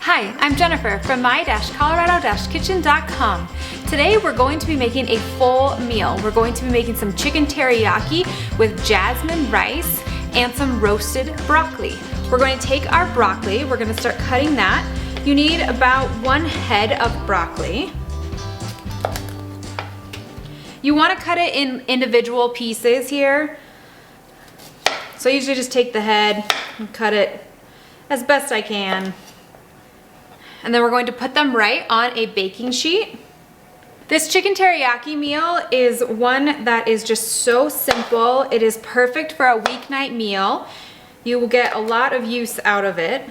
Hi, I'm Jennifer from my-colorado-kitchen.com. Today we're going to be making a full meal. We're going to be making some chicken teriyaki with jasmine rice and some roasted broccoli. We're going to take our broccoli, we're going to start cutting that. You need about 1 head of broccoli. You want to cut it in individual pieces here. So I usually just take the head and cut it as best I can. And then we're going to put them right on a baking sheet. This chicken teriyaki meal is one that is just so simple. It is perfect for a weeknight meal. You will get a lot of use out of it.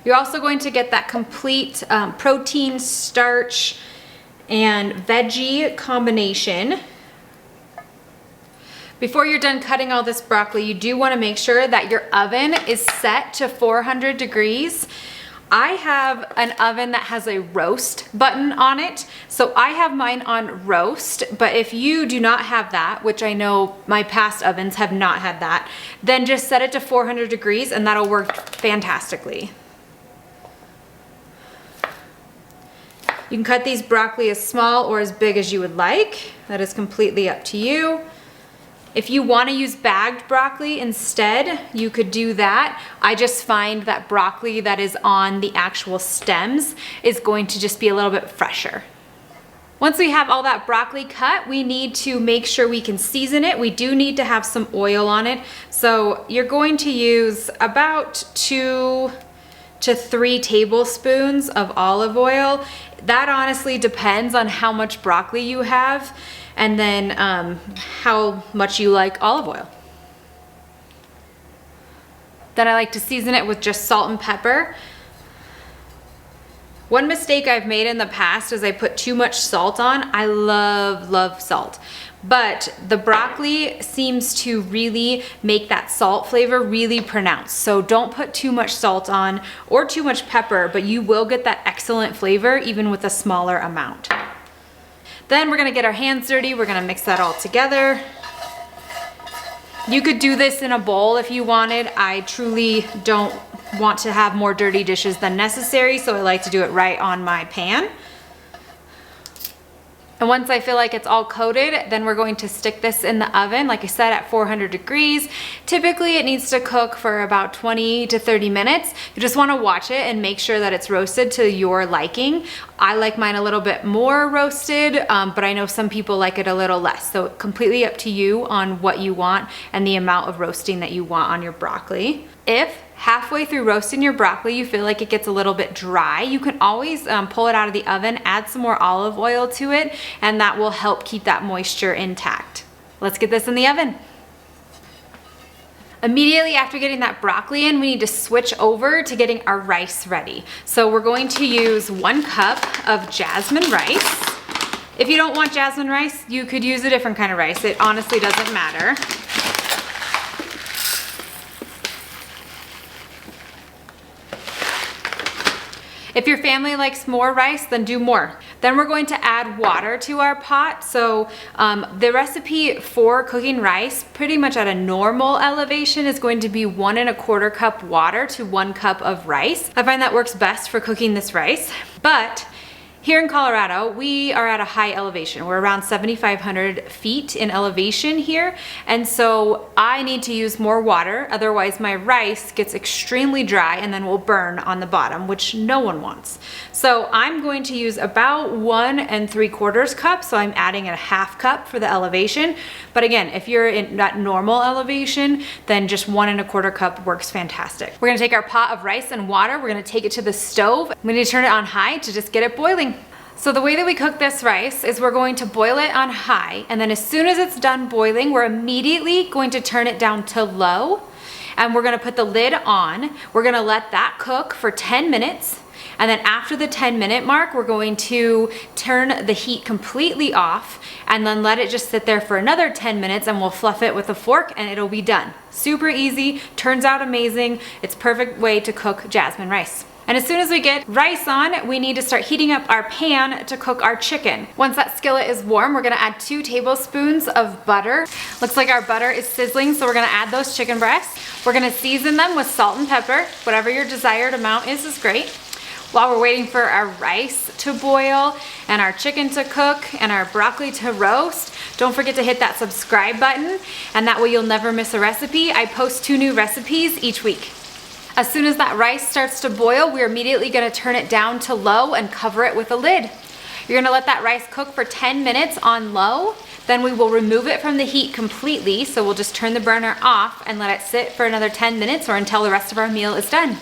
You're also going to get that complete protein, starch, and veggie combination. Before you're done cutting all this broccoli, you do want to make sure that your oven is set to 400 degrees. I have an oven that has a roast button on it, so I have mine on roast, but if you do not have that, which I know my past ovens have not had that, then just set it to 400 degrees and that'll work fantastically. You can cut these broccoli as small or as big as you would like. That is completely up to you. If you want to use bagged broccoli instead, you could do that. I just find that broccoli that is on the actual stems is going to just be a little bit fresher. Once we have all that broccoli cut, we need to make sure we can season it. We do need to have some oil on it. So you're going to use about 2 to 3 tablespoons of olive oil. That honestly depends on how much broccoli you have and then how much you like olive oil. Then I like to season it with just salt and pepper. One mistake I've made in the past is I put too much salt on. I love salt, but the broccoli seems to really make that salt flavor really pronounced. So don't put too much salt on or too much pepper, but you will get that excellent flavor even with a smaller amount. Then we're gonna get our hands dirty. We're gonna mix that all together. You could do this in a bowl if you wanted. I truly don't want to have more dirty dishes than necessary, so I like to do it right on my pan. And once I feel like it's all coated, then we're going to stick this in the oven, like I said, at 400 degrees. Typically it needs to cook for about 20 to 30 minutes. You just want to watch it and make sure that it's roasted to your liking. I like mine a little bit more roasted, but I know some people like it a little less. So completely up to you on what you want and the amount of roasting that you want on your broccoli. If halfway through roasting your broccoli you feel like it gets a little bit dry, you can always pull it out of the oven, add some more olive oil to it, and that will help keep that moisture intact. Let's get this in the oven. Immediately after getting that broccoli in, we need to switch over to getting our rice ready. So we're going to use 1 cup of jasmine rice. If you don't want jasmine rice, you could use a different kind of rice. It honestly doesn't matter. If your family likes more rice, then do more. Then we're going to add water to our pot. So the recipe for cooking rice, pretty much at a normal elevation, is going to be 1 1/4 cup water to 1 cup of rice. I find that works best for cooking this rice. But here in Colorado, we are at a high elevation. We're around 7,500 feet in elevation here. And so I need to use more water. Otherwise my rice gets extremely dry and then will burn on the bottom, which no one wants. So I'm going to use about 1 3/4 cup. So I'm adding a 1/2 cup for the elevation. But again, if you're in that normal elevation, then just 1 1/4 cup works fantastic. We're gonna take our pot of rice and water. We're gonna take it to the stove. We need to turn it on high to just get it boiling. So the way that we cook this rice is we're going to boil it on high, and then as soon as it's done boiling, we're immediately going to turn it down to low, and we're gonna put the lid on. We're gonna let that cook for 10 minutes, and then after the 10-minute mark, we're going to turn the heat completely off, and then let it just sit there for another 10 minutes, and we'll fluff it with a fork, and it'll be done. Super easy, turns out amazing. It's a perfect way to cook jasmine rice. And as soon as we get rice on, we need to start heating up our pan to cook our chicken. Once that skillet is warm, we're gonna add 2 tablespoons of butter. Looks like our butter is sizzling, so we're gonna add those chicken breasts. We're gonna season them with salt and pepper. Whatever your desired amount is great. While we're waiting for our rice to boil and our chicken to cook and our broccoli to roast, don't forget to hit that subscribe button, and that way you'll never miss a recipe. I post 2 new recipes each week. As soon as that rice starts to boil, we're immediately gonna turn it down to low and cover it with a lid. You're gonna let that rice cook for 10 minutes on low. Then we will remove it from the heat completely. So we'll just turn the burner off and let it sit for another 10 minutes or until the rest of our meal is done.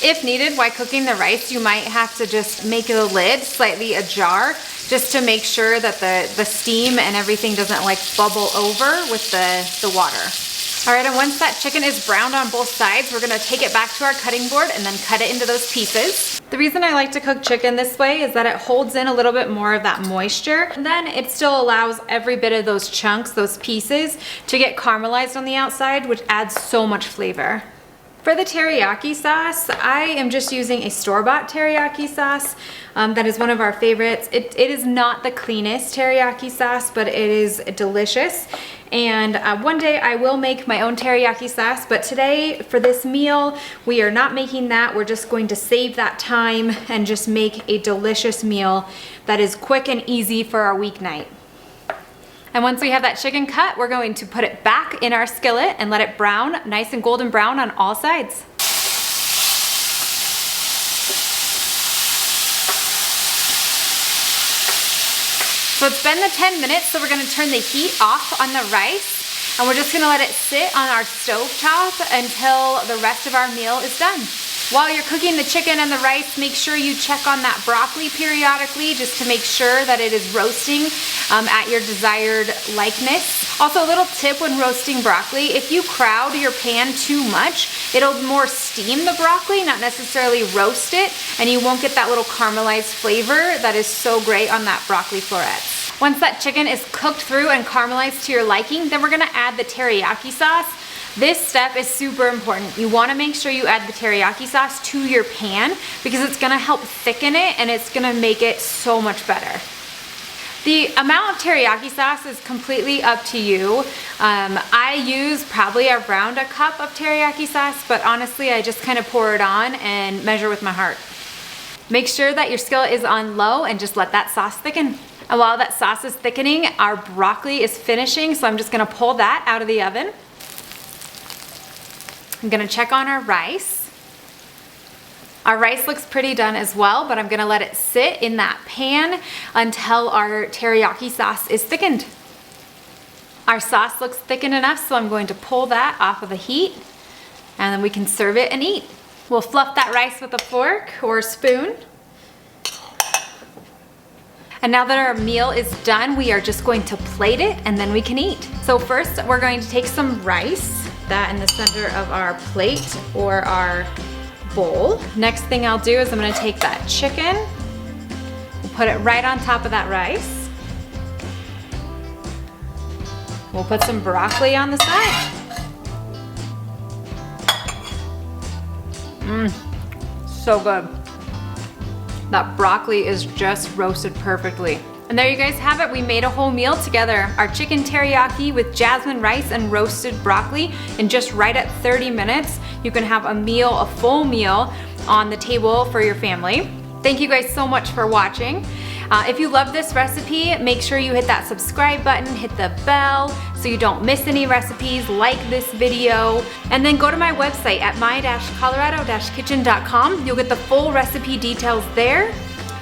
If needed, while cooking the rice, you might have to just make the lid slightly ajar just to make sure that the steam and everything doesn't like bubble over with the water. All right, and once that chicken is browned on both sides, we're gonna take it back to our cutting board and then cut it into those pieces. The reason I like to cook chicken this way is that it holds in a little bit more of that moisture, and then it still allows every bit of those chunks, those pieces, to get caramelized on the outside, which adds so much flavor. For the teriyaki sauce, I am just using a store-bought teriyaki sauce. That is one of our favorites. It is not the cleanest teriyaki sauce, but it is delicious. And one day I will make my own teriyaki sauce, but today for this meal, we are not making that. We're just going to save that time and just make a delicious meal that is quick and easy for our weeknight. And once we have that chicken cut, we're going to put it back in our skillet and let it brown nice and golden brown on all sides. So it's been the 10 minutes, so we're gonna turn the heat off on the rice, and we're just gonna let it sit on our stovetop until the rest of our meal is done. While you're cooking the chicken and the rice, make sure you check on that broccoli periodically just to make sure that it is roasting at your desired likeness. Also, a little tip when roasting broccoli, if you crowd your pan too much, it'll more steam the broccoli, not necessarily roast it, and you won't get that little caramelized flavor that is so great on that broccoli florets. Once that chicken is cooked through and caramelized to your liking, then we're gonna add the teriyaki sauce. This step is super important. You wanna make sure you add the teriyaki sauce to your pan because it's gonna help thicken it and it's gonna make it so much better. The amount of teriyaki sauce is completely up to you. I use probably around a cup of teriyaki sauce, but honestly, I just kind of pour it on and measure with my heart. Make sure that your skillet is on low and just let that sauce thicken. And while that sauce is thickening, our broccoli is finishing, so I'm just gonna pull that out of the oven. I'm gonna check on our rice. Our rice looks pretty done as well, but I'm gonna let it sit in that pan until our teriyaki sauce is thickened. Our sauce looks thickened enough, so I'm going to pull that off of the heat, and then we can serve it and eat. We'll fluff that rice with a fork or a spoon. And now that our meal is done, we are just going to plate it and then we can eat. So first, we're going to take some rice, that in the center of our plate or our bowl. Next thing I'll do is I'm gonna take that chicken, we'll put it right on top of that rice. We'll put some broccoli on the side. So good. That broccoli is just roasted perfectly. And there you guys have it. We made a whole meal together. Our chicken teriyaki with jasmine rice and roasted broccoli in just right at 30 minutes. You can have a meal, a full meal on the table for your family. Thank you guys so much for watching. If you love this recipe, make sure you hit that subscribe button, hit the bell so you don't miss any recipes, like this video, and then go to my website at my-colorado-kitchen.com. You'll get the full recipe details there.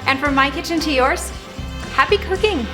And from my kitchen to yours, happy cooking!